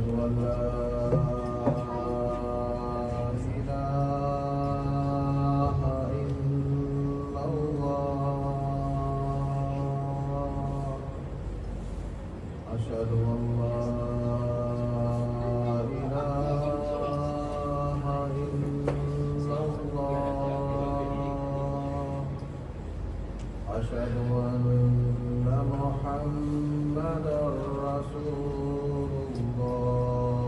أشهد أن لا إله إلا الله أشهد أن لا إله إلا الله أشهد أن محمدا رسول الله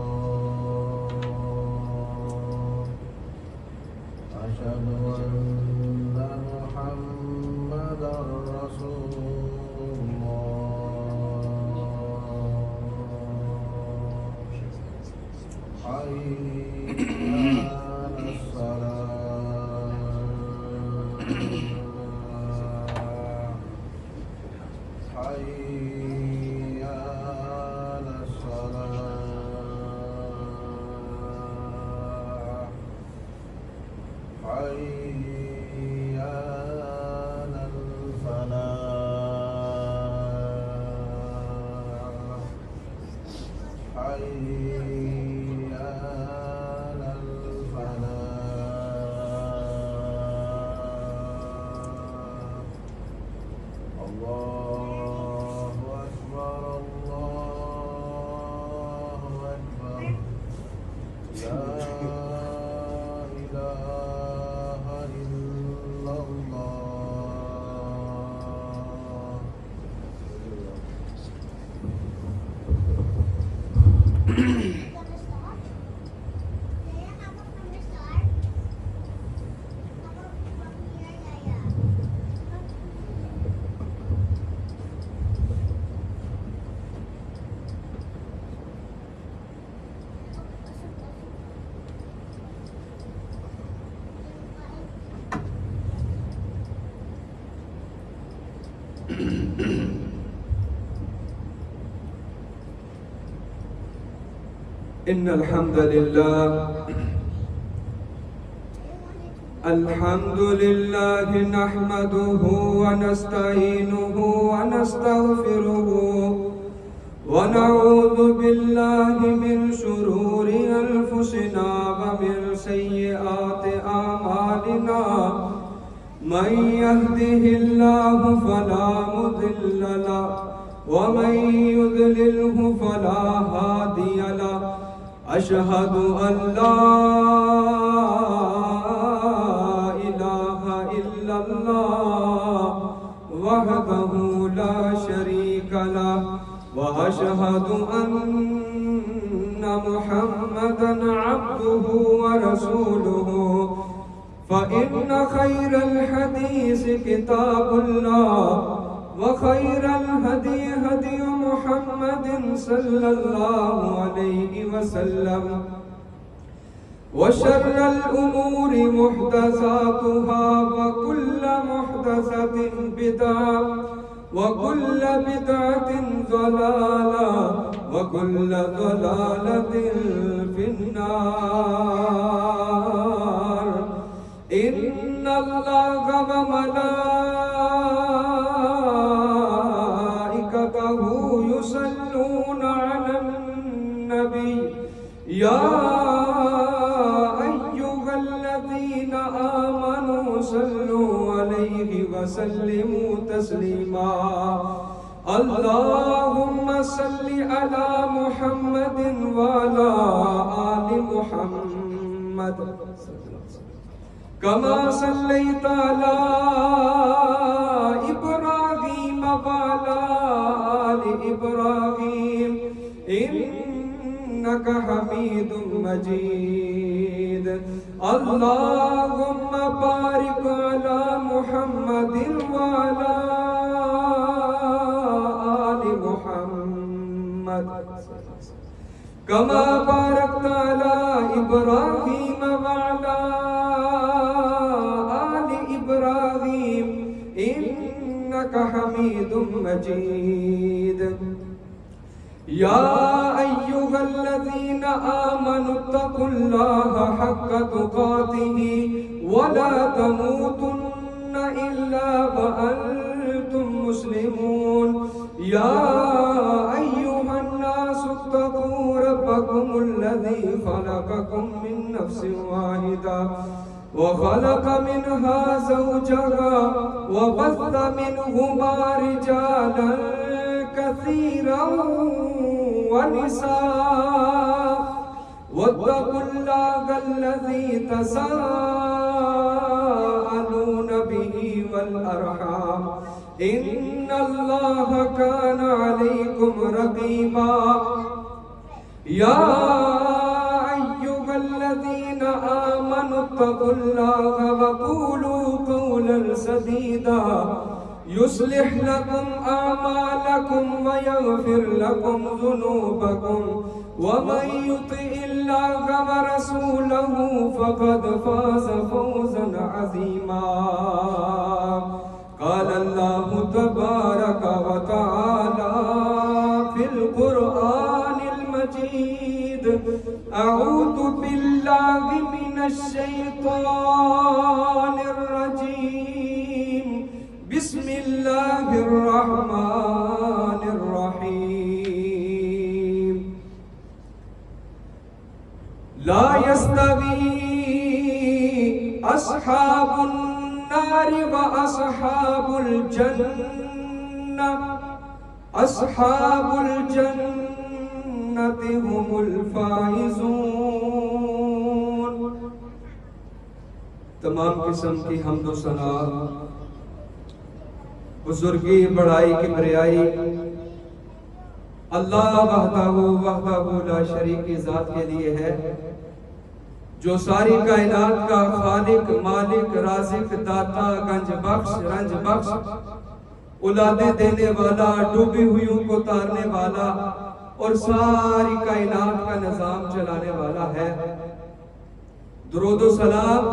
أشهد أن محمدا رسول الله حي على الصلاة حي على الصلاة حي على الفلاح حي على الفلاح الله أكبر الله أكبر لا إله إلا الله إن الحمد لله نحمده ونستعينه ونستغفره ونعوذ بالله من شرور أنفسنا ومن سيئات أعمالنا من يهده الله فلا مضل له ومن يضلله فلا هادي له أشهد أن لا إله إلا الله وحده لا شريك له وأشهد أن محمدا عبده ورسوله فإن خير الحديث كتاب الله وخير الهدي هدي محمد صلى الله عليه وسلم وشر الأمور محدثاتها وكل محدثة بدعة وكل بدعة ضلالة وكل ضلالة في النار إن الله وملائكته يصلون على النبي يا أيها الذين آمنوا صلوا عليه وسلموا تسليما اللهم صل على محمد وعلى آل محمد كما صليت على إبراهيم وعلى آل إبراهيم إنك حميد مجيد اللهم بارك على محمد وعلى آل محمد كما باركت على إبراهيم وعلى آل إبراهيم إنك حميد مجيد يا أيها الذين آمنوا اتقوا الله حق تقاته ولا تموتن إلا وأنتم مسلمون يا أيها الناس اتقوا ربكم الذي خلقكم من نفس واحدة وخلق منها زوجها وبث منهما رجالا كثيرا ونساء واتقوا الله الذي تساءلون به والأرحام إن الله كان عليكم رقيبا يا أيها الذين آمنوا اتقوا الله وقولوا قولا سديدا يصلح لكم أعمالكم ويغفر لكم ذنوبكم ومن يطع الله ورسوله فقد فاز فوزا عظيما قال الله تبارك وتعالى في القرآن المجيد أعوذ بالله من الشيطان الرجيم بسم الله الرحمن الرحيم لا يستوي أصحاب النار وأصحاب الجنة أصحاب الجنة هم الفائزون. تمام قسم کی حمد و ثنا بزرگی بڑائی کبریائی اللہ وحدہ لا شریک ذات کے لیے ہے جو ساری کائنات کا خالق مالک رازق داتا گنج بخش رنج بخش اولادیں دینے والا ڈوبی ہوئیوں کو تارنے والا اور ساری کائنات کا نظام چلانے والا ہے. درود و سلام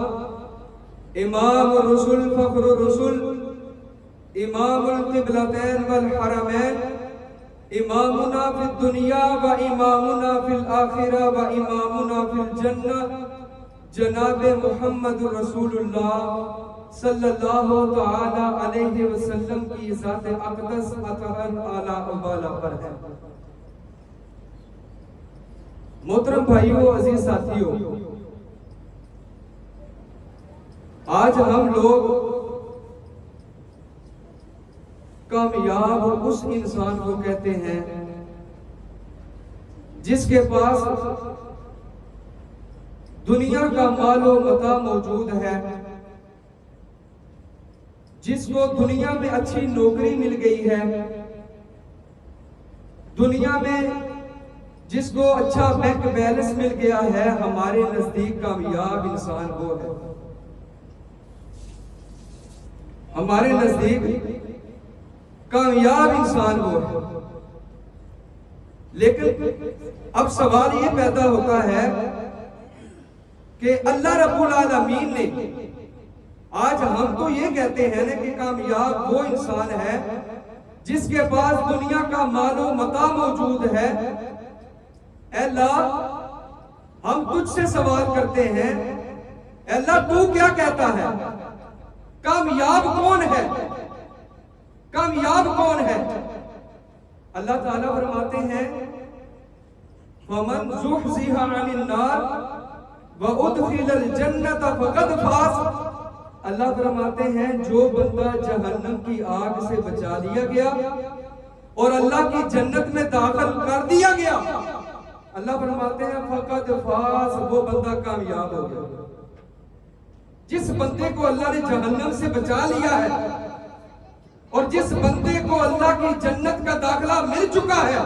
امام الرسل فخر الرسل امام القبلتین والحرمین امامنا فی الدنیا و امامنا فی الآخرہ و امامنا فی الجنہ جناب محمد رسول اللہ صلی اللہ تعالی علیہ وسلم کی ذات اقدس اطہر اعلیٰ و بالا پر ہے. محترم بھائیو عزیز ساتھیو، آج ہم لوگ کامیاب اس انسان کو کہتے ہیں جس کے پاس دنیا کا مال و متاع موجود ہے، جس کو دنیا میں اچھی نوکری مل گئی ہے، دنیا میں جس کو اچھا بینک بیلنس مل گیا ہے. ہمارے نزدیک کامیاب انسان وہ ہے. ہمارے نزدیک کامیاب انسان وہ ہے. لیکن اب سوال یہ پیدا ہوتا ہے کہ اللہ رب العالمین نے آج ہم تو یہ کہتے ہیں کہ کامیاب وہ انسان ہے جس کے پاس دنیا کا مال و متاع موجود ہے. اے اللہ ہم تجھ سے سوال کرتے ہیں، اے اللہ تو کیا کہتا ہے؟ کامیاب کون ہے؟ کامیاب کون ہے؟ اللہ تعالیٰ فرماتے ہیں فَمَنْ زُحْزِحَ عَنِ النَّارِ وَأُدْخِلَ الْجَنَّةَ فَقَدْ فَازَ. اللہ فرماتے ہیں جو بندہ جہنم کی آگ سے بچا لیا گیا اور اللہ کی جنت میں داخل کر دیا گیا، اللہ فرماتے ہیں فقد فاز، وہ بندہ کامیاب ہو گیا. جس بندے کو اللہ نے جہنم سے بچا لیا ہے اور جس بندے کو اللہ کی جنت کا داخلہ مل چکا ہے،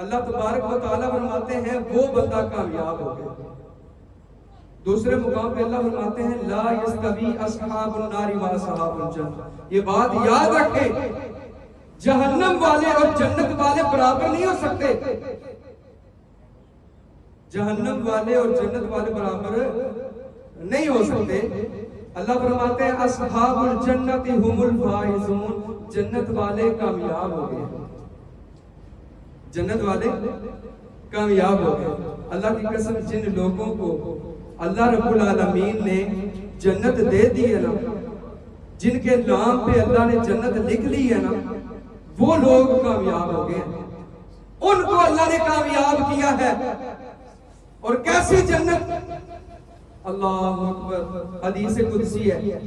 اللہ تبارک و تعالیٰ فرماتے ہیں وہ بندہ کامیاب ہو گیا. دوسرے مقام پہ اللہ فرماتے ہیں لا یستوی اصحاب النار و اصحاب الجنہ. یہ بات یاد رکھیں، جہنم والے اور جنت والے برابر نہیں ہو سکتے. جہنم والے اور جنت والے برابر نہیں ہو سکتے. اللہ فرماتے ہیں اصحاب الجنت هم الفائزون، جنت والے کامیاب ہو گئے. جنت والے کامیاب ہو گئے. اللہ کی قسم جن لوگوں کو اللہ رب العالمین نے جنت دے دی ہے نا، جن کے نام پہ اللہ نے جنت لکھ لی ہے نا، وہ لوگ کامیاب ہو گئے. ان کو اللہ نے کامیاب کیا ہے. اور کیسی جنت. اللہ اکبر. حدیث قدسی ہے.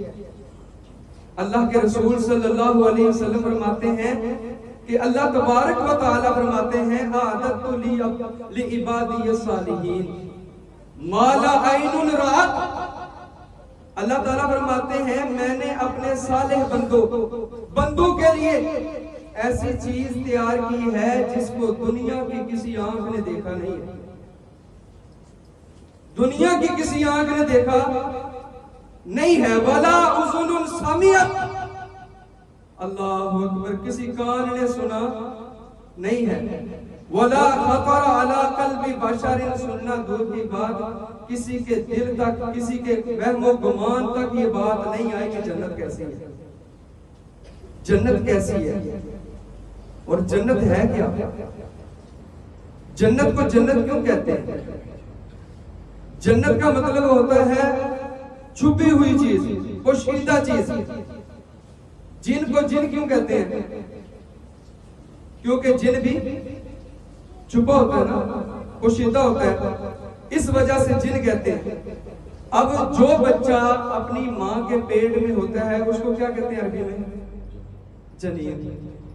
اللہ کے رسول صلی اللہ علیہ وسلم فرماتے ہیں کہ اللہ تبارک و تعالی فرماتے ہیں اعددت لعبادی الصالحین ما لا عین رأت. اللہ تعالیٰ فرماتے ہیں میں نے اپنے صالح بندوں کے لیے ایسی چیز تیار کی ہے جس کو دنیا کی کسی آنکھ نے دیکھا نہیں ہے. دنیا کی کسی آنکھ نے دیکھا نہیں ہے. ولا اذن سمعت. اللہ اکبر. کسی کان نے سنا نہیں ہے. ولا خطر علی قلب بشر. سننا دور کی بات کسی کے دل تک کسی کے وہم و گمان تک یہ بات نہیں آئی کہ جنت کیسی ہے. جنت کیسی ہے اور جنت ہے کیا. جنت کو جنت کیوں کہتے ہیں. جنت کا مطلب ہوتا ہے چھپی ہوئی چیز, پوشیدہ چیز. جن کو جن کیوں کہتے ہیں کیونکہ جن بھی چھپا ہوتا ہے نا, پوشیدہ ہوتا ہے, اس وجہ سے جن کہتے ہیں. اب جو بچہ اپنی ماں کے پیٹ میں ہوتا ہے اس کو کیا کہتے ہیں عربی میں. جنین.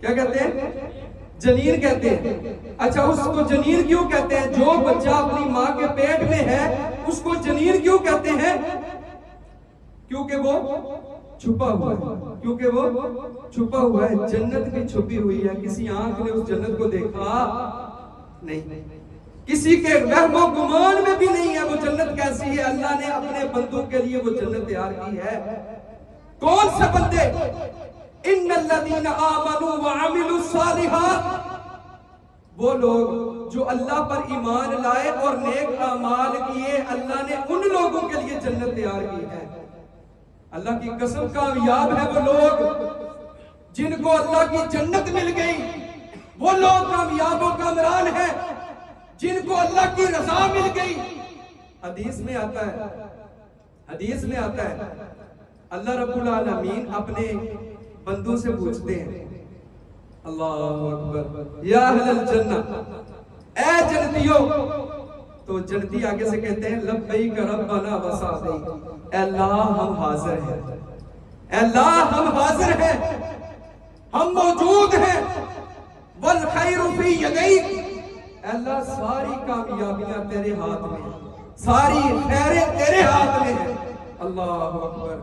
کیا کہتے ہیں. جنین کہتے ہیں. اچھا اس کو جنین کیوں کہتے ہیں. جو بچہ اپنی ماں کے پیٹ میں ہے اس کو جنین کیوں کہتے ہیں کیونکہ وہ چھپا ہوا ہے. کیونکہ وہ چھپا ہوا ہے. جنت بھی چھپی ہوئی ہے. کسی آنکھ نے اس جنت کو دیکھا نہیں. کسی کے وہم و گمان میں بھی نہیں ہے وہ جنت کیسی ہے. اللہ نے اپنے بندوں کے لیے وہ جنت تیار کی ہے. کون سے بندے. ان الذین آمنوا وعملوا الصالحات. وہ لوگ جو اللہ پر ایمان لائے اور نیک اعمال کیے, اللہ نے ان لوگوں کے لیے جنت تیار کی ہے. اللہ کی قسم کامیاب ہے وہ لوگ جن کو اللہ کی جنت مل گئی. وہ لوگ کامیاب و کامران ہیں جن کو اللہ کی رضا مل گئی. حدیث میں آتا ہے اللہ رب العالمین اپنے بندوں سے پوچھتے ہیں اللہ اکبر یا اہل الجنہ, اے جنتیوں. تو جنتی آگے سے کہتے ہیں لبیک ربنا وسعدیک. اے اللہ ہم حاضر ہیں. اے اللہ ہم حاضر ہیں, ہم موجود ہیں. والخیر فی یدیک. اے اللہ ساری کامیابیاں تیرے ہاتھ میں ہیں, ساری خیریں تیرے ہاتھ میں ہیں. اللہ اکبر.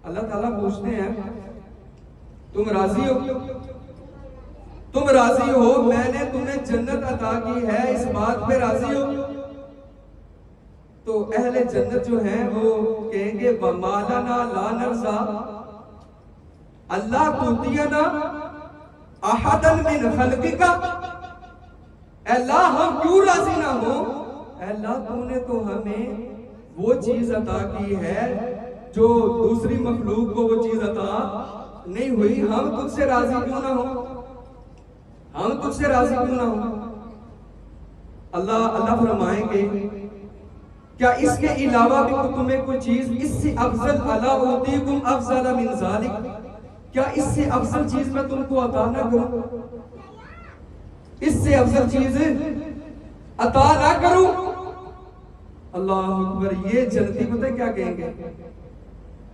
اللہ تعالیٰ پوچھتے ہیں تم راضی ہو. تم راضی ہو میں نے تمہیں جنت عطا کی ہے, اس بات پہ راضی ہو. تو اہل جنت جو ہیں وہ کہیں گے وَمَا لَنَا لَا نَرْضَىٰ اللہ تُعْطِيَنَا أَحَدًا مِنْ خَلْقِكَ. اے اللہ ہم کیوں راضی نہ ہوں. اے اللہ تو نے تو ہمیں وہ چیز عطا کی ہے جو دوسری مخلوق کو وہ چیز عطا نہیں ہوئی. ہم تجھ سے راضی کیوں نہ ہوں. ہم تجھ سے راضی کیوں نہ ہوں. اللہ فرمائیں گے کیا اس کے علاوہ بھی تمہیں کوئی چیز اس سے افضل الا اوتیکم افضل من ذالک. کیا اس سے افضل چیز میں تم کو عطا نہ کروں. اس سے افضل چیز عطا نہ کروں. اللہ اکبر. یہ جنتی پتہ کیا کہیں گے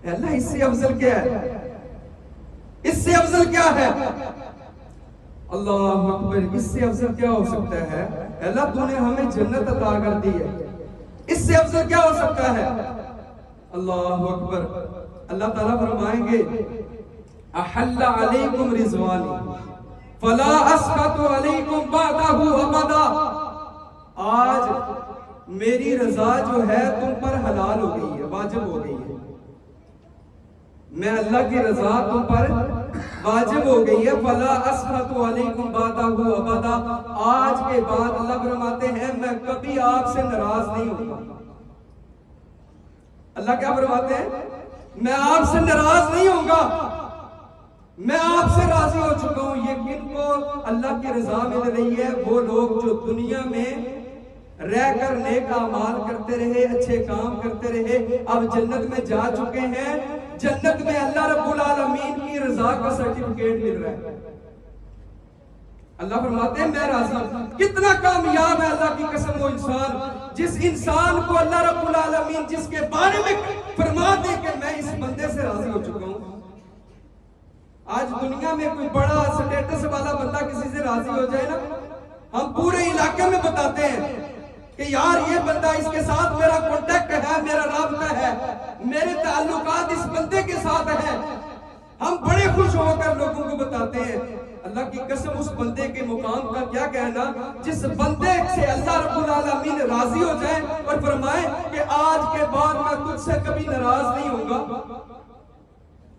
اللہ اس سے افضل کیا ہے. اس سے افضل کیا ہے. اللہ اکبر. اس سے افضل کیا ہو سکتا ہے. اللہ تو نے ہمیں جنت عطا کر دی ہے, اس سے افضل کیا ہو سکتا ہے. اللہ اکبر. اللہ تعالیٰ فرمائیں گے احل علیکم رضوانی فلا اسخط علیکم بعدہ ابدا. آج میری رضا جو ہے تم پر حلال ہو گئی ہے, واجب ہو گئی ہے. میں اللہ کی رضا تم پر واجب ہو گئی ہے. فلا اسخط علیکم بعدہ ابدا. آج کے بعد اللہ فرماتے ہیں میں کبھی آپ سے ناراض نہیں ہوں گا. اللہ کیا فرماتے ہیں میں آپ سے ناراض نہیں ہوں گا, میں آپ سے راضی ہو چکا ہوں. یہ کن کو اللہ کی رضا مل رہی ہے. وہ لوگ جو دنیا میں رہ کر نیک اعمال کرتے رہے, اچھے کام کرتے رہے, اب جنت میں جا چکے ہیں. جنت میں اللہ رب العالمین کی رضا کا سرٹیفکیٹ مل رہا ہے. اللہ فرماتے ہیں میں راضی ہوں. کتنا کامیاب ہے اللہ کی قسم وہ انسان جس انسان کو اللہ رب العالمین جس کے بارے میں فرما دے کہ میں اس بندے سے راضی ہو چکا ہوں. آج دنیا میں کوئی بڑا سٹیٹس والا بندہ کسی سے راضی ہو جائے نا، ہم پورے علاقے میں بتاتے ہیں کہ یار یہ بندہ، اس کے ساتھ میرا کانٹیکٹ ہے، میرا رابطہ ہے، میرے تعلقات اس بندے کے ساتھ ہیں. ہم بڑے خوش ہو کر لوگوں کو بتاتے ہیں. اللہ کی قسم اس بندے کے مقام کا کیا کہنا جس بندے سے اللہ رب العالمین راضی ہو جائے اور فرمائے کہ آج کے بعد میں تجھ سے کبھی ناراض نہیں ہوں گا.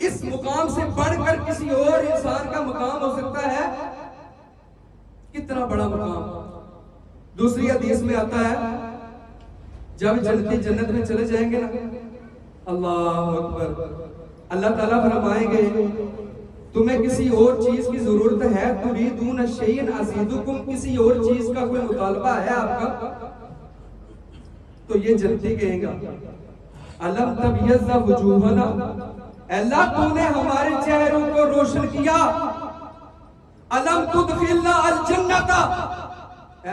اس مقام سے بڑھ کر کسی اور انسان کا مقام ہو سکتا ہے؟ کتنا بڑا مقام. دوسری حدیث میں آتا ہے جب جنتی جنت میں چلے جائیں گے نا، اللہ اکبر، اللہ تعالیٰ فرمائیں گے تمہیں کسی اور چیز کی ضرورت ہے؟ تريدون شيئا ازيدكم، کسی اور چیز کا کوئی مطالبہ ہے آپ کا؟ تو یہ جنتی کہیں گا الم تبیض وجوہنا، اللہ تو نے ہمارے چہروں کو روشن کیا. الم تدخلنا الجنت،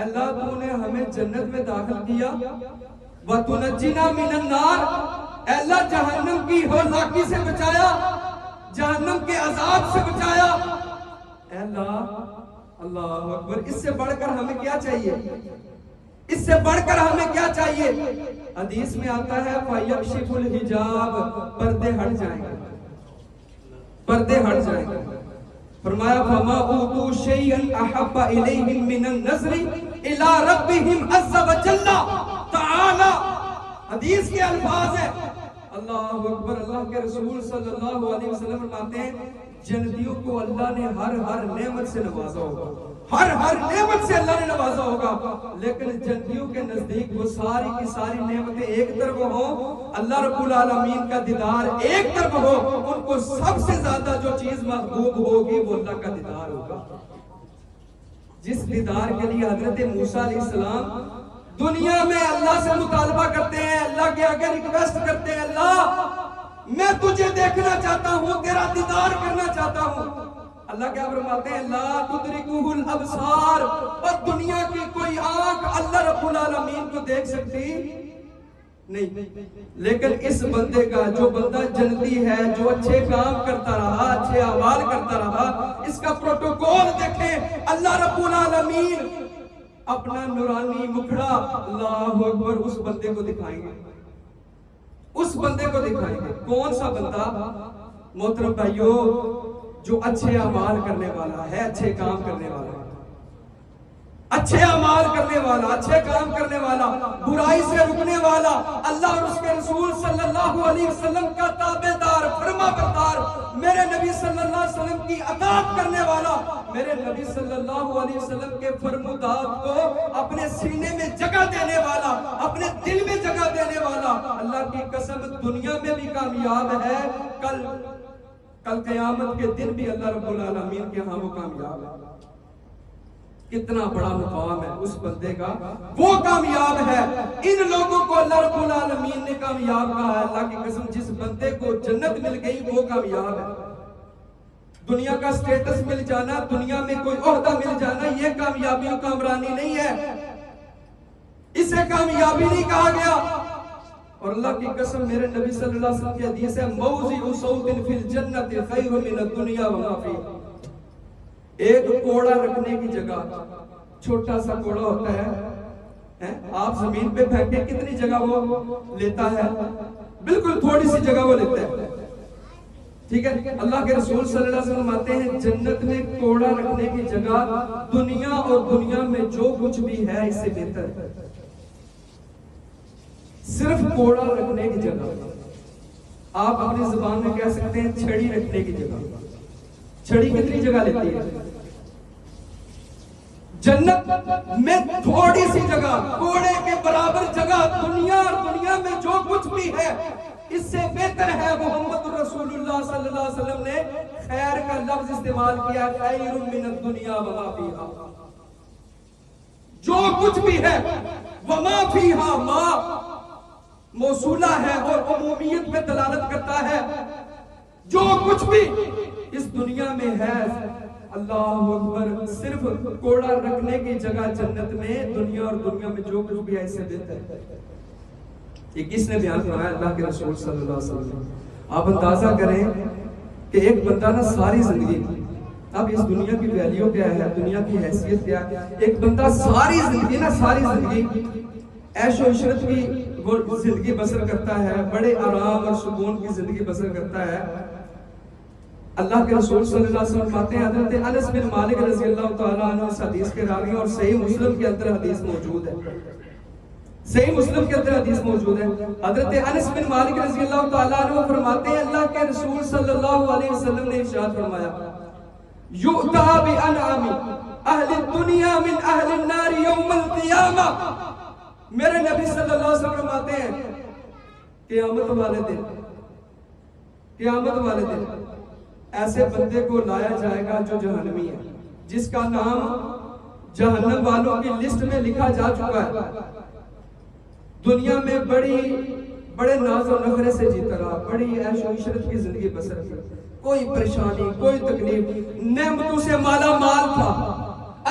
اللہ تو نے ہمیں جنت میں داخل کیا. وتنجینا من النار، اللہ جہنم کی ہلاکی سے بچایا، جہنم کے عذاب سے بچایا. اللہ اکبر، اس سے بڑھ کر ہمیں کیا چاہیے؟ اس سے بڑھ کر ہمیں کیا چاہیے؟ حدیث میں آتا ہے فَيَكْشِفُ الْحِجَابِ، پردے ہٹ جائیں گے، پردے ہٹ جائیں گے. فرمایا فَمَا أُوتُوا شَيْئًا أَحَبَّ إِلَيْهِم مِّنَ النَّظْرِ إِلَىٰ رَبِّهِمْ عَزَّ وَجَلَّ تَعَالَىٰ. حدیث کے الفاظ ہیں، اللہ اکبر، اللہ کے رسول صلی اللہ علیہ وسلم فرماتے ہیں جنتیوں کو اللہ نے ہر نعمت سے نوازا ہوگا، ہر نعمت سے اللہ نے نوازا ہوگا، لیکن جنتیوں کے نزدیک وہ ساری کی ساری نعمتیں ایک طرف ہوں، اللہ رب العالمین کا دیدار ایک طرف ہو، ان کو سب سے زیادہ جو چیز محبوب ہوگی وہ اللہ کا دیدار ہوگا. جس دیدار کے لیے حضرت موسیٰ علیہ السلام دنیا میں اللہ سے مطالبہ کرتے ہیں، اللہ کے آگے ریکویسٹ کرتے ہیں، اللہ میں تجھے دیکھنا چاہتا ہوں، تیرا دیدار کرنا چاہتا ہوں. اللہ کیا فرماتے ہیں لا تدرکہ الابصار، اور دنیا کی کوئی آنکھ اللہ رب العالمین کو دیکھ سکتی نہیں. لیکن اس بندے کا، جو بندہ جنتی ہے، جو اچھے کام کرتا رہا، اچھے اعمال کرتا رہا، اس کا پروٹوکول دیکھیں، اللہ رب العالمین اپنا نورانی مکھڑا اللہ اکبر اس بندے کو دکھائیں گے، اس بندے کو دکھائیں گے. کون سا بندہ محترم بھائیو؟ جو اچھے اعمال کرنے والا ہے، اچھے کام کرنے والا ہے، اچھے اعمال کرنے والا، اچھے کام کرنے والا، برائی سے رکنے والا، اللہ اور اس کے رسول صلی اللہ علیہ وسلم کا تابعدار، فرما بردار، میرے نبی صلی اللہ علیہ وسلم کی اطاعت کرنے والا، میرے نبی صلی اللہ علیہ وسلم کے فرمودات کو اپنے سینے میں جگہ دینے والا، اپنے دل میں جگہ دینے والا، اللہ کی قسم دنیا میں بھی کامیاب ہے، کل قیامت کے دن بھی اللہ رب العالمین کے ہاں وہ کامیاب ہے. کتنا بڑا مقام ہے اس بندے کا، وہ کامیاب ہے. ان لوگوں کو اللہ رب العالمین نے کامیاب کہا ہے. اللہ کی قسم جس بندے کو جنت مل گئی وہ کامیاب ہے. دنیا کا سٹیٹس مل جانا، دنیا میں کوئی عہدہ مل جانا، یہ کامیابی و کامرانی نہیں ہے، اسے کامیابی نہیں کہا گیا. اور اللہ کی قسم میرے نبی صلی اللہ علیہ وسلم کی حدیث ہے موضع صوت فی الجنت خیر من الدنیا وما فیہا. ایک کوڑا رکھنے کی جگہ، چھوٹا سا کوڑا ہوتا ہے، آپ زمین پہ پھینکیں کتنی جگہ وہ لیتا ہے؟ بالکل تھوڑی سی جگہ وہ لیتا ہے. ٹھیک ہے، اللہ کے رسول صلی اللہ علیہ وسلم آتے ہیں جنت میں کوڑا رکھنے کی جگہ دنیا اور دنیا میں جو کچھ بھی ہے اس سے بہتر ہے. صرف کوڑا رکھنے کی جگہ، آپ اپنی زبان میں کہہ سکتے ہیں چھڑی رکھنے کی جگہ. چھڑی کتنی جگہ لیتی ہے؟ جنت میں تھوڑی سی جگہ، کوڑے کے برابر جگہ، دنیا اور دنیا میں جو کچھ بھی ہے اس سے بہتر ہے. محمد رسول اللہ صلی اللہ علیہ وسلم نے خیر کا لفظ استعمال کیا، خیر من الدنیا وما فیہا. جو کچھ بھی ہے وما فیہا، ما موصولہ ہے اور عمومیت پہ دلالت کرتا ہے. جو کچھ بھی اس دنیا میں ہے اللہ اکبر، صرف کوڑا رکھنے کی جگہ جنت میں، دنیا اور دنیا میں جو کچھ بھی ہے اس سے بہتر ہے۔ یہ کس نے بیان فرمایا؟ اللہ کے رسول صلی اللہ علیہ وسلم۔ آپ اندازہ کریں کہ ایک بندہ نا ساری زندگی، اب اس دنیا کی ویلیو کیا ہے، دنیا کی حیثیت کیا ہے، ایک بندہ ساری زندگی عیش و عشرت کی وہ زندگی بسر کرتا ہے، بڑے آرام اور سکون کی زندگی بسر کرتا ہے۔ اللہ کے رسول صلی اللہ علیہ وسلم فرماتے ہیں، حضرت انس بن مالک رضی اللہ تعالیٰ عنہ اس حدیث کے راوی اور صحیح مسلم کے اندر حدیث موجود ہے، صحیح مسلم کے اندر حدیث موجود ہے۔ حضرت انس بن مالک رضی اللہ تعالیٰ عنہ فرماتے ہیں، اللہ کے رسول صلی اللہ علیہ وسلم نے ارشاد فرمایا، یؤتی بانعام اہل الدنیا من اہل النار یوم القیامہ۔ میرے نبی صلی اللہ علیہ وسلم فرماتے ہیں قیامت والے دن ایسے بندے کو لایا جائے گا جو جہنمی ہے، جس کا نام جہنم والوں کی لسٹ میں لکھا جا چکا ہے، دنیا میں بڑے ناز و نخرے سے جیتا رہا، بڑی عیش و عشرت کی زندگی بسر کی، کوئی پریشانی، کوئی تکلیف، نعمتوں سے مالا مال تھا،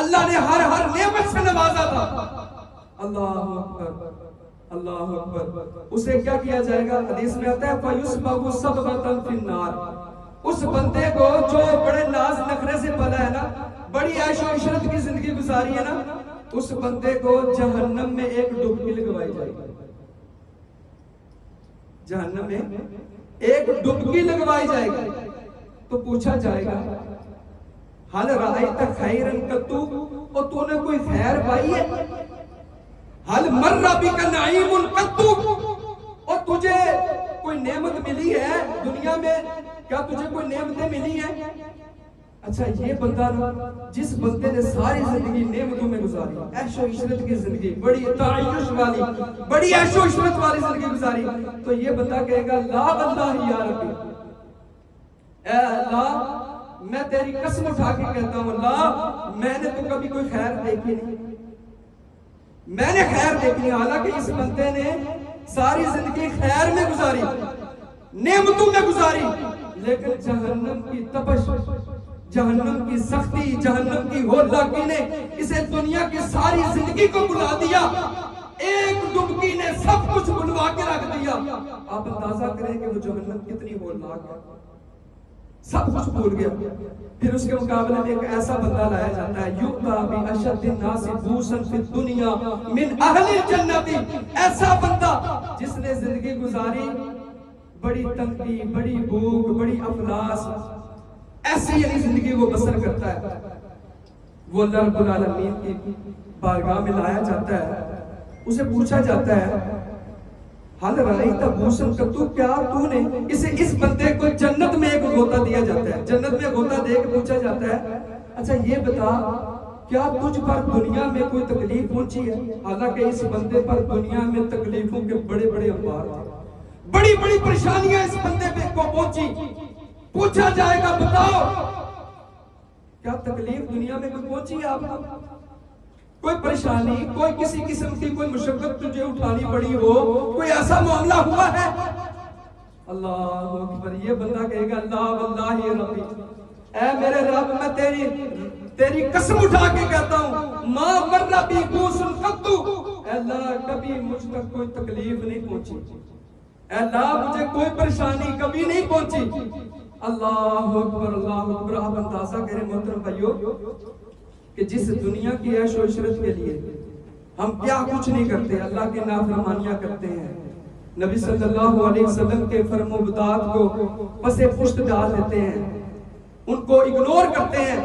اللہ نے ہر نعمت سے نوازا تھا۔ اللہ اکبر، اللہ اکبر۔ اسے کیا کیا جائے گا؟ حدیث میں آتا ہے فَيُسْبَغُ صَبْغَةً فِي النَّارِ۔ اس بندے کو جو بڑے ناز نخرے سے پلا ہے نا، بڑی عیش و عشرت کی زندگی گزاری ہے نا، اس بندے کو جہنم میں ایک ڈبکی لگوائی جائے گی، جہنم میں ایک ڈبکی لگوائی جائے گی۔ تو پوچھا جائے گا حل رأیت خیرن قطو، اور تو نے کوئی خیر پائی ہے؟ حل مر بک نعیم قطو، اور تجھے کوئی نعمت ملی ہے دنیا میں؟ کیا تجھے کوئی نعمتیں ملی ہیں؟ اچھا یہ بندہ جس بندے نے ساری زندگی نعمتوں میں گزاری، عیش و عشرت کی زندگی، بڑی تعیش والی، بڑی عیش و عشرت والی زندگی گزاری، تو یہ بندہ کہے گا لا واللہ یا ربی، اے اللہ میں تیری قسم اٹھا کے کہتا ہوں اللہ میں نے تو کبھی کوئی خیر دیکھی نہیں، میں نے خیر دیکھی۔ حالانکہ اس بندے نے ساری زندگی خیر میں گزاری، نعمتوں میں گزاری، لیکن جہنم کی تپش، جہنم کی سختی، جہنم کی ہولناکی نے اسے دنیا کی ساری زندگی کو بلا دیا، ایک ڈبکی نے سب کچھ بلوا کے رکھ دیا۔ آپ اندازہ کریں کہ وہ جہنم کتنی ہولناک ہے، سب کچھ بھول گیا۔ پھر اس کے مقابلے میں ایک ایسا بندہ لایا جاتا ہے، یؤتی باشد الناس بوسا فی الدنیا من اہل الجنت، ایسا بندہ جس نے زندگی گزاری بڑی تنگی، بڑی بھوک، بڑی افلاس، ایسی یعنی زندگی وہ بسر کرتا ہے، وہ اللہ رب العالمین کی بارگاہ میں لایا جاتا ہے، اسے پوچھا جاتا ہے حل رأیت بوسا قطو، کیا تو نے اس بندے کو جنت میں ایک غوطہ دیا جاتا ہے، جنت میں غوطہ دے کے پوچھا جاتا ہے اچھا یہ بتا کیا تجھ پر دنیا میں کوئی تکلیف پہنچی ہے؟ حالانکہ اس بندے پر دنیا میں تکلیفوں کے بڑے بڑے انبار تھے، بڑی بڑی پریشانیاں اس بندے پہ کو پہنچی۔ پوچھا جائے گا بتاؤ کیا تکلیف دنیا میں کوئی پہنچی ہے آپ کو؟ کوئی پریشانی، کوئی کسی قسم کی کوئی مشقت تجھے اٹھانی پڑی ہو، کوئی ایسا معاملہ ہوا ہے؟ اللہ اکبر۔ یہ بندہ کہے گا اللہ واللہ ربی، اے میرے رب میں تیری قسم اٹھا کے کہتا ہوں ما مر بی بوس قط، اے اللہ کبھی مجھ تک کوئی تکلیف نہیں پہنچی، اے اللہ مجھے کوئی پریشانی کبھی نہیں پہنچی۔ اللہ اکبر، اللہ اکبر۔ آپ اندازہ کریں محترم بھائیو کہ جس دنیا کی عیش و عشرت کے لیے ہم کیا کچھ نہیں کرتے، اللہ کی نافرمانیاں کرتے ہیں، نبی صلی اللہ علیہ وسلم کے فرم و بدعات کو پس پشت ڈال دیتے ہیں، ان کو اگنور کرتے ہیں،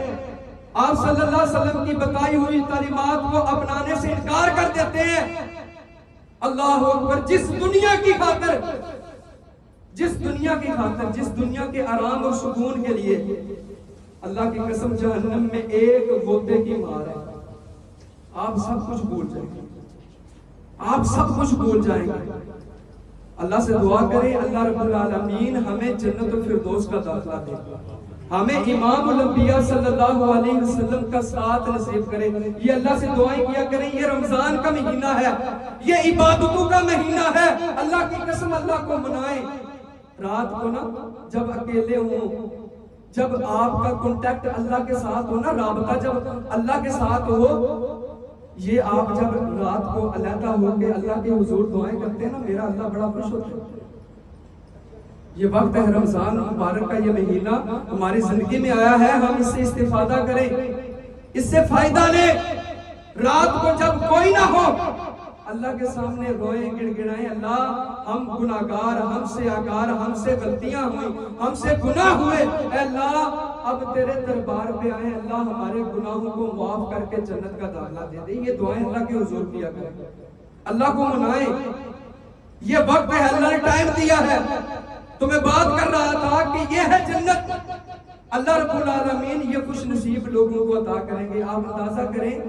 آپ صلی اللہ علیہ وسلم کی بتائی ہوئی تعلیمات کو اپنانے سے انکار کر دیتے ہیں۔ اللہ اکبر۔ جس دنیا کی خاطر، جس دنیا کے آرام اور سکون کے لیے اللہ کی قسم جہنم میں ایک غوطے کی مار ہے، آپ سب کچھ بھول جائیں گے، آپ سب کچھ بھول جائیں گے۔ اللہ سے دعا کریں اللہ رب العالمین ہمیں جنت الفردوس کا داخلہ دے، ہمیں امام الانبیاء صلی اللہ علیہ وسلم کا ساتھ نصیب کرے۔ یہ اللہ سے دعائیں کیا کریں، یہ رمضان کا مہینہ ہے، یہ عبادتوں کا مہینہ ہے، اللہ کی قسم اللہ کو منائیں۔ رات کو نا جب اکیلے ہوں، جب آپ کا کانٹیکٹ اللہ کے ساتھ ہو نا، رابطہ جب اللہ کے ساتھ ہو، یہ آپ جب رات کو علیحدہ ہو کے اللہ کے حضور دعائیں کرتے ہیں نا، میرا اللہ بڑا خوش ہوتا ہے۔ یہ وقت ہے رمضان مبارک کا، یہ مہینہ ہماری زندگی میں آیا ہے، ہم اس سے استفادہ کریں، اس سے فائدہ لیں۔ رات کو جب کوئی نہ ہو، اللہ کے سامنے روئیں، گڑ گڑائیں، اللہ ہم گناہگار، ہم سے آگار، ہم سے غلطیاں ہوئیں، ہم سے گناہ ہوئے، اے اللہ اب تیرے دربار پہ آئے، اللہ ہمارے گناہوں کو معاف کر کے جنت کا داخلہ دے دے۔ یہ دعائیں اللہ کے حضور کیا کریں، اللہ کو منائیں۔ یہ وقت ہے، اللہ نے ٹائم دیا ہے۔ تو میں بات کر رہا تھا کہ یہ ہے جنت، اللہ رب العالمین یہ خوش نصیب لوگوں کو عطا کریں گے۔ آپ اندازہ کریں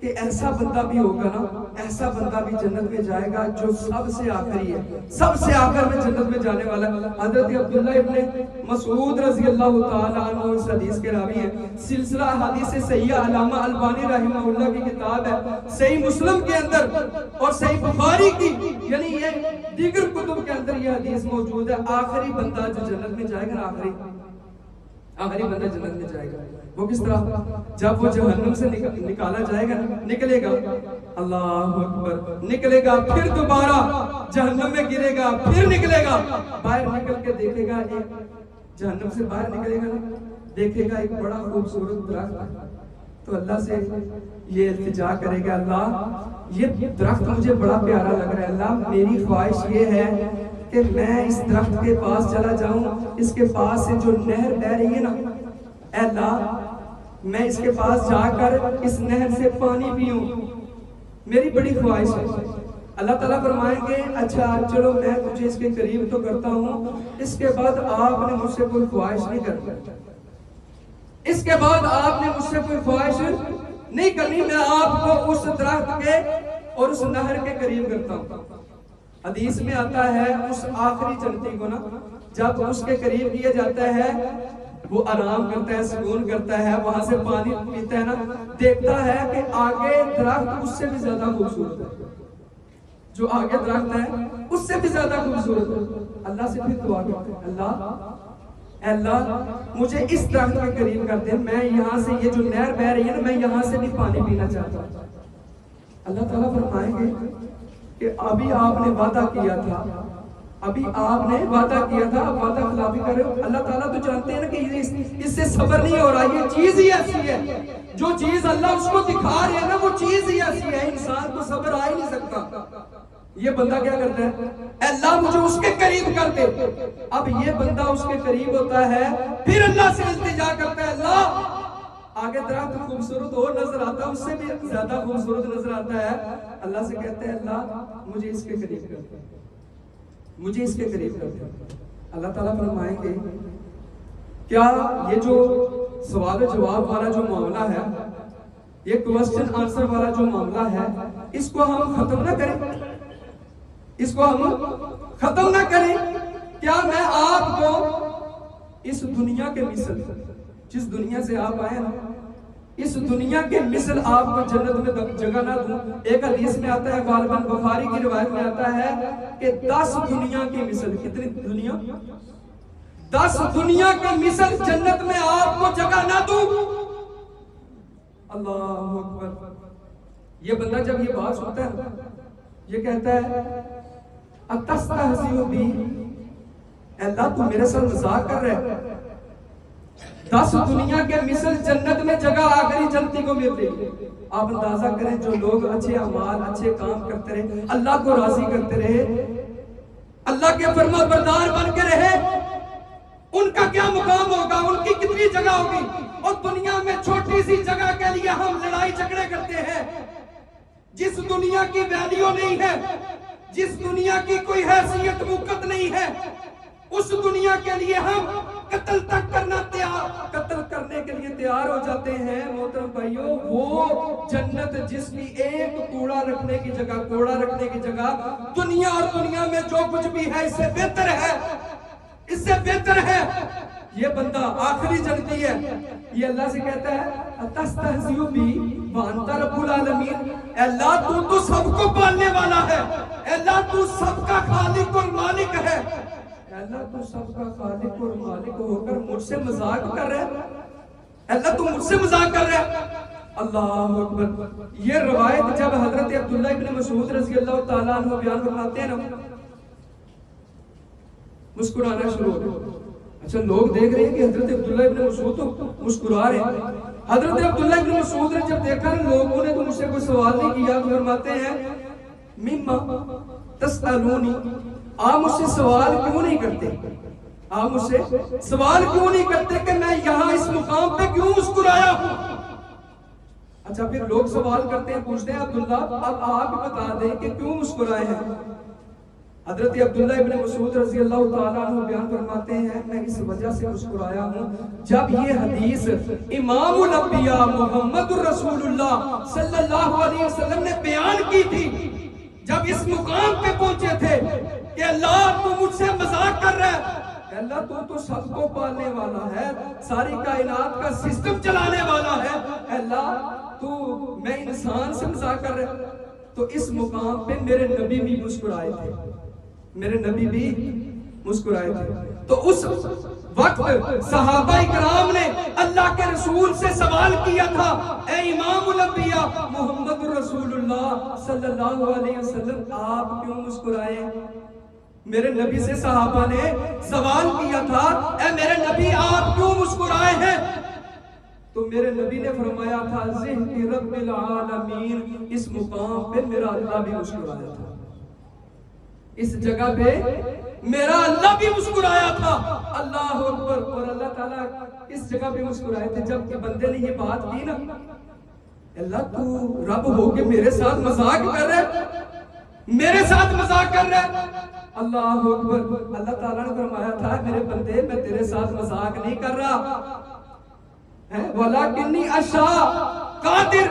کہ ایسا بندہ بھی ہوگا نا، ایسا بندہ بھی جنت میں جائے گا جو سب سے آخری ہے، سب سے آخر میں جنت میں جانے والا ہے۔ حضرت عبداللہ ابن مسعود رضی اللہ تعالیٰ عنہ اس حدیث کے راوی ہیں۔ سلسلہ حدیث صحیح علامہ البانی رحمہ اللہ کی کتاب ہے، صحیح مسلم کے اندر اور صحیح بخاری کی، یعنی یہ دیگر کتب کے اندر یہ حدیث موجود ہے۔ آخری بندہ جو جنت میں جائے گا نا، آخری بندہ جنت میں جائے گا، وہ کس طرح؟ جب وہ جہنم سے نکالا جائے گا، نکلے گا، اللہ اکبر، نکلے گا، پھر دوبارہ جہنم میں گرے گا، پھر نکلے گا، باہر نکل کے دیکھے گا، ایک جہنم سے باہر نکلے گا، دیکھے گا ایک بڑا خوبصورت درخت، تو اللہ سے یہ التجا کرے گا، اللہ یہ درخت مجھے بڑا پیارا لگ رہا ہے، اللہ میری خواہش یہ ہے کہ میں اس درخت کے پاس چلا جاؤں، اس کے پاس سے جو نہر بہ رہی ہے نا، اے اللہ میں اس کے پاس جا کر اس نہر سے پانی پیوں، میری بڑی خواہش ہے۔ اللہ تعالیٰ فرمائیں گے اچھا چلو میں تجھے اس کے قریب تو کرتا ہوں، اس کے بعد آپ نے مجھ سے کوئی خواہش نہیں کرنی، اس کے بعد آپ نے مجھ سے کوئی خواہش نہیں کرنی، میں آپ کو اس درخت کے اور اس نہر کے قریب کرتا ہوں۔ حدیث میں آتا ہے اس آخری جنتی کو نا، جب اس کے قریب کیا جاتا ہے وہ آرام کرتا ہے، سکون کرتا ہے، وہاں سے پانی پیتا ہے نا، دیکھتا ہے کہ آگے درخت اس سے بھی زیادہ خوبصورت ہے، جو آگے درخت ہے اس سے بھی زیادہ خوبصورت ہے۔ اللہ سے پھر دعا کرتے ہیں، اللہ مجھے اس درخت کے قریب کر دے، میں یہاں سے یہ جو نہر بہ رہی ہے نا، میں یہاں سے بھی پانی پینا چاہتا ہوں۔ اللہ تعالیٰ فرمائیں گے کہ ابھی آپ نے وعدہ کیا تھا، ابھی آپ نے وعدہ کیا تھا، اب وعدہ خلافی کر رہے ہو۔ اللہ تعالیٰ تو جانتے ہیں نا کہ اس سے صبر نہیں ہو رہا، یہ چیز ہی ایسی ہے، جو چیز اللہ اس کو دکھا رہے ہیں نا وہ چیز ہی ایسی ہے، انسان کو صبر آ ہی نہیں سکتا۔ یہ بندہ کیا کرتا ہے؟ اے اللہ مجھے اس کے قریب کر دے۔ اب یہ بندہ اس کے قریب ہوتا ہے، پھر اللہ سے التجا کرتا ہے، اللہ آگے درخت خوبصورت اور نظر آتا ہے، اس سے بھی زیادہ خوبصورت نظر آتا ہے، اللہ سے کہتے ہیں اللہ مجھے اس کے قریب کر دے، مجھے اس کے قریب کر دے۔ اللہ تعالیٰ فرمائیں گے کیا یہ جو سوال و جواب والا جو معاملہ ہے، یہ کوسچن آنسر والا جو معاملہ ہے، اس کو ہم ختم نہ کریں، اس کو ہم ختم نہ کریں؟ کیا میں آپ کو اس دنیا کے مثل، جس دنیا سے آپ آئے نا، اس دنیا کے مثل آپ کو جنت میں جگہ نہ دوں؟ ایک حدیث میں آتا ہے، غالباً بخاری کی روایت میں آتا ہے کہ 10 دنیا کی مثل، کتنی دنیا؟ 10 دنیا کی مثل جنت میں آپ کو جگہ نہ دوں۔ اللہ اکبر۔ یہ بندہ جب یہ بات سنتا ہے یہ کہتا ہے اتستہزئ بی، اللہ تو میرے ساتھ مذاق کر رہا ہے؟ 10 دنیا کے مثل جنت میں جگہ آخری جنتی کو مل رہی ہے۔ آپ اندازہ کریں جو لوگ اچھے اعمال اچھے کام کرتے رہے، اللہ کو راضی کرتے رہے، اللہ کے فرما بردار بن کے رہے، ان کا کیا مقام ہوگا، ان کی کتنی جگہ ہوگی۔ اور دنیا میں چھوٹی سی جگہ کے لیے ہم لڑائی جھگڑے کرتے ہیں، جس دنیا کی ویلیو نہیں ہے، جس دنیا کی کوئی حیثیت وقت نہیں ہے، اس دنیا کے لیے ہم قتل تک قتل کرنے کے لیے تیار ہو جاتے ہیں۔ محترم بھائیوں، وہ جنت جس کی ایک کوڑا رکھنے کی جگہ دنیا اور دنیا میں جو کچھ بھی ہے اس سے بہتر ہے، اس سے بہتر ہے۔ یہ بندہ آخری جنتی ہے، یہ اللہ سے کہتا ہے اتستہزئ بی وانت رب العالمین، اے اللہ تو سب کو پالنے والا ہے، اے اللہ تو سب کا خالق اور مالک ہے، اللہ تو سب کا خالق اور مالک ہو کر مجھ سے مذاق کر رہا ہے؟ اللہ تو مجھ سے مذاق کر رہا ہے؟ اللہ اکبر. یہ روایت جب حضرت عبداللہ ابن مسعود رضی اللہ تعالیٰ عنہ بیان فرماتے ہیں نا، مسکرانا شروع ہو گیا. اچھا لوگ دیکھ رہے ہیں کہ حضرت عبداللہ ابن مسعود تو مسکرا رہے ہیں. حضرت عبداللہ ابن مسعود نے جب دیکھا نا لوگوں نے تو مجھ سے کوئی سوال نہیں کیا، تو فرماتے ہیں مما تسألونی، آپ مجھ سے سوال کیوں نہیں کرتے؟ آپ مجھ سے سوال کیوں نہیں کرتے کہ میں یہاں اس مقام پہ کیوں مسکرایا ہوں؟ اچھا پھر لوگ سوال کرتے ہیں، پوچھتے ہیں عبداللہ اب آپ بتا دیں کہ کیوں مسکرائے ہیں؟ حضرت عبداللہ ابن مسعود رضی اللہ تعالیٰ عنہ بیان فرماتے ہیں میں اس وجہ سے مسکرایا ہوں، جب یہ حدیث امام الانبیاء محمد رسول اللہ صلی اللہ علیہ وسلم نے بیان کی تھی، جب اس مقام پہ پہنچے تھے کہ اللہ تو مجھ سے مذاق کر رہا ہے، اللہ تو سب کو پالنے والا ہے، ساری کائنات کا سسٹم چلانے والا ہے، اللہ تو میں انسان سے مذاق کر رہا ہے. تو اس مقام پہ میرے نبی بھی مسکرائے تھے، میرے نبی بھی مسکرائے تھے. تو اس وقت صحابہ کرام نے اللہ کے رسول سے سوال کیا تھا، اے امام الانبیاء محمد رسول اللہ صلی اللہ علیہ وسلم آپ کیوں مسکرائے؟ میرے نبی سے صحابہ نے سوال کیا تھا، اے میرے نبی آپ کیوں مسکرائے ہیں؟ تو میرے نبی نے فرمایا تھا ذکر رب العالمین، اس مقام پہ میرا اللہ بھی مسکرایا تھا، اس جگہ پہ میرا اللہ بھی مسکرایا تھا. اللہ اکبر. اور اللہ تعالیٰ اس جگہ پہ مسکرائے تھے جب کہ بندے نے یہ بات کی نا، اللہ تو رب ہو کے میرے ساتھ مذاق کر رہا ہے، میرے ساتھ مذاق کر رہا ہے. اللہ اکبر. اللہ تعالیٰ نے فرمایا تھا میرے بندے میں تیرے ساتھ مذاق نہیں کر رہا، وَلَكِنِّي أَشَاءُ قادر،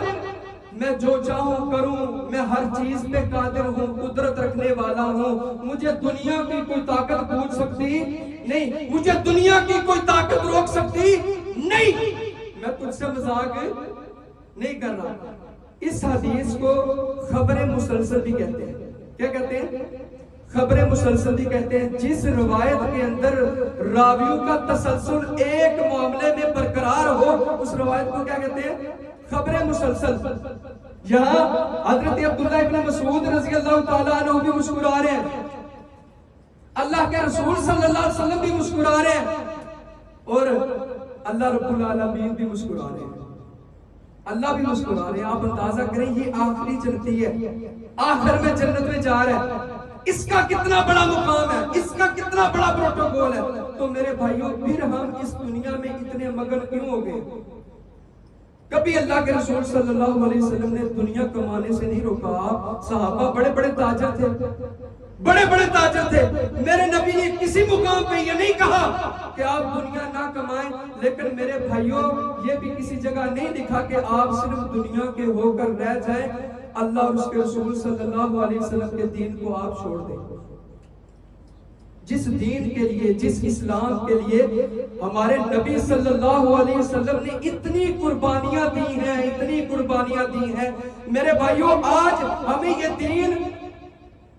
میں جو چاہوں کروں، میں ہر چیز پہ قادر ہوں، قدرت رکھنے والا ہوں. مجھے دنیا کی کوئی طاقت پوچھ سکتی نہیں، مجھے دنیا کی کوئی طاقت روک سکتی نہیں، میں تجھ سے مذاق نہیں کر رہا. اس حدیث کو خبر مسلسل بھی کہتے ہیں. کیا کہتے ہیں؟ خبر مسلسل بھی کہتے ہیں. جس روایت کے اندر راویوں کا تسلسل ایک معاملے میں برقرار ہو اس روایت کو کیا کہتے ہیں؟ خبر مسلسل. یہاں حضرت عبداللہ ابن مسعود رضی اللہ تعالیٰ عنہ بھی مسکرا رہے ہیں، اللہ کے رسول صلی اللہ علیہ وسلم بھی مسکرا رہے ہیں، اور اللہ رب العالمین بھی مسکرا رہے ہیں، اللہ بھی مسکرا رہے ہیں. آپ اندازہ کریں یہ آخری جنتی ہے، آخر میں جنت میں جا رہا ہے، اس کا کتنا بڑا مقام ہے، اس کا کتنا بڑا پروٹوکول ہے. تو میرے بھائیوں پھر ہم اس دنیا میں اتنے مگن کیوں ہو گئے؟ کبھی اللہ کے رسول صلی اللہ علیہ وسلم نے دنیا کمانے سے نہیں روکا. صحابہ بڑے بڑے تاجر تھے، بڑے بڑے تاجر تھے. میرے نبی نے کسی مقام پہ یہ نہیں کہا کہ آپ دنیا نہ کمائیں، لیکن میرے بھائیوں یہ بھی کسی جگہ نہیں لکھا کہ آپ صرف دنیا کے ہو کر رہ جائیں، اللہ اور اس کے رسول صلی اللہ علیہ وسلم کے دین کو آپ چھوڑ دیں. جس دین کے لیے، جس اسلام کے لیے ہمارے نبی صلی اللہ علیہ وسلم نے اتنی قربانیاں دی ہیں، اتنی قربانیاں دی ہیں. میرے بھائیوں آج ہمیں یہ دین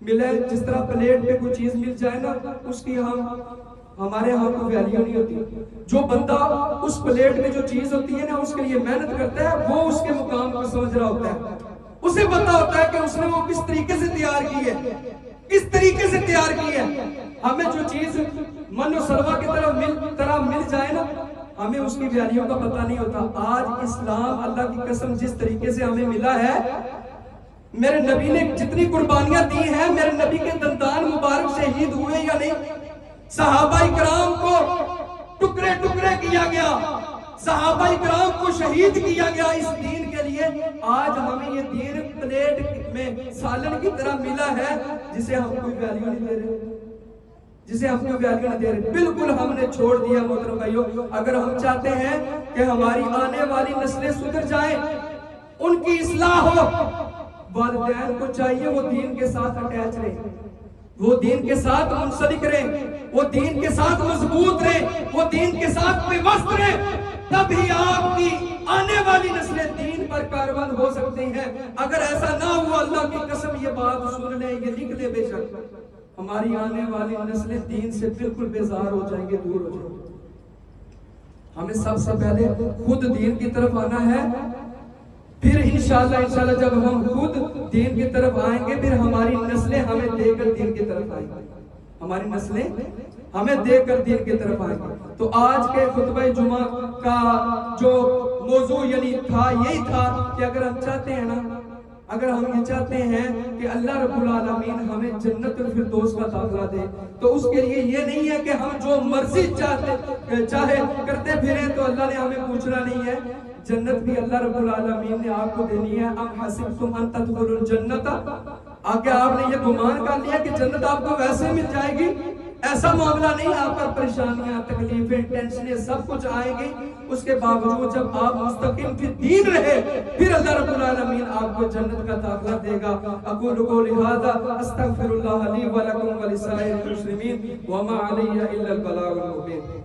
ملے، جس طرح پلیٹ پہ کوئی چیز مل جائے نا اس کی ہمارے ہاں کوئی ویلیو نہیں ہوتی. جو بندہ اس پلیٹ میں جو چیز ہوتی ہے نا اس کے لیے محنت کرتا ہے وہ اس کے مقام کو سمجھ رہا ہوتا ہے، اسے پتا ہوتا ہے کہ اس نے وہ کس طریقے سے تیار کی ہے، کس طریقے سے تیار کی ہے. ہمیں جو چیز من و سلوہ کی طرح مل جائے نا ہمیں اس کی ویلیو کا پتہ نہیں ہوتا. آج اسلام اللہ کی قسم جس طریقے سے ہمیں ملا ہے، میرے نبی نے جتنی قربانیاں دی ہیں، میرے نبی کے دندان مبارک شہید ہوئے یا نہیں؟ صحابہ کرام کو ٹکڑے ٹکڑے کیا گیا، صحابہ کرام کو شہید کیا گیا اس دین کے لیے. آج ہمیں یہ دین پلیٹ میں سالن کی طرح ملا ہے جسے ہم کوئی ویلیو نہیں دے رہے، جسے ہم کوئی ویلیو نہیں دے رہے. بالکل ہم نے چھوڑ دیا. محترم بھائیوں اگر ہم چاہتے ہیں کہ ہماری آنے والی نسلیں سدھر جائیں، ان کی اصلاح ہو، والدین کو چاہیے وہ دین کے ساتھ اٹیچ رہیں، وہ دین کے ساتھ منسلک رہیں، وہ دین کے ساتھ مضبوط رہیں، وہ دین کے ساتھ پیوست رہیں. تبھی آپ کی آنے والی نسلیں دین پر کاربند ہو سکتی ہیں. اگر ایسا نہ ہوا اللہ کی قسم یہ بات سن لیں، یہ لکھ لیں بے شک، ہماری آنے والی نسلیں دین سے بالکل بیزار ہو جائیں گے، دور ہو جائیں گے۔ ہمیں سب سے پہلے خود دین کی طرف آنا ہے، پھر انشاءاللہ جب ہم خود دین کی طرف آئیں گے، پھر ہماری نسلیں ہمیں دیکھ کر دین کی طرف آئیں گی، ہماری نسلیں ہمیں دیکھ کر دین کی طرف آئیں گی۔ تو آج کے خطبہ جمعہ کا جو موضوع یعنی تھا، یہی تھا کہ اگر ہم چاہتے ہیں نا، اگر ہم یہ چاہتے ہیں کہ اللہ رب العالمین ہمیں جنت الفردوس کا داخلہ دے، تو اس کے لیے یہ نہیں ہے کہ ہم جو مرضی چاہے کرتے پھریں، تو اللہ نے ہمیں پوچھنا نہیں ہے۔ جنت بھی اللہ رب العالمین نے آپ کو دینی ہے۔ ام حسبتم ان تدخلوا الجنت، آگے آپ نے یہ گمان کر لیا کہ جنت آپ کو ویسے مل جائے گی؟ ایسا معاملہ نہیں، آپ پر پریشانیاں، تکلیفیں، ٹینشنیں سب کچھ آئیں گی۔ اس کے باوجود جب آپ مستقیم فی دین رہے، پھر اللہ رب العالمین آپ کو جنت کا داخلہ دے گا۔ اقول قولی ھذا استغفر اللہ لی ولکم ولسائر المسلمین وما علی الا البلاغ المبین۔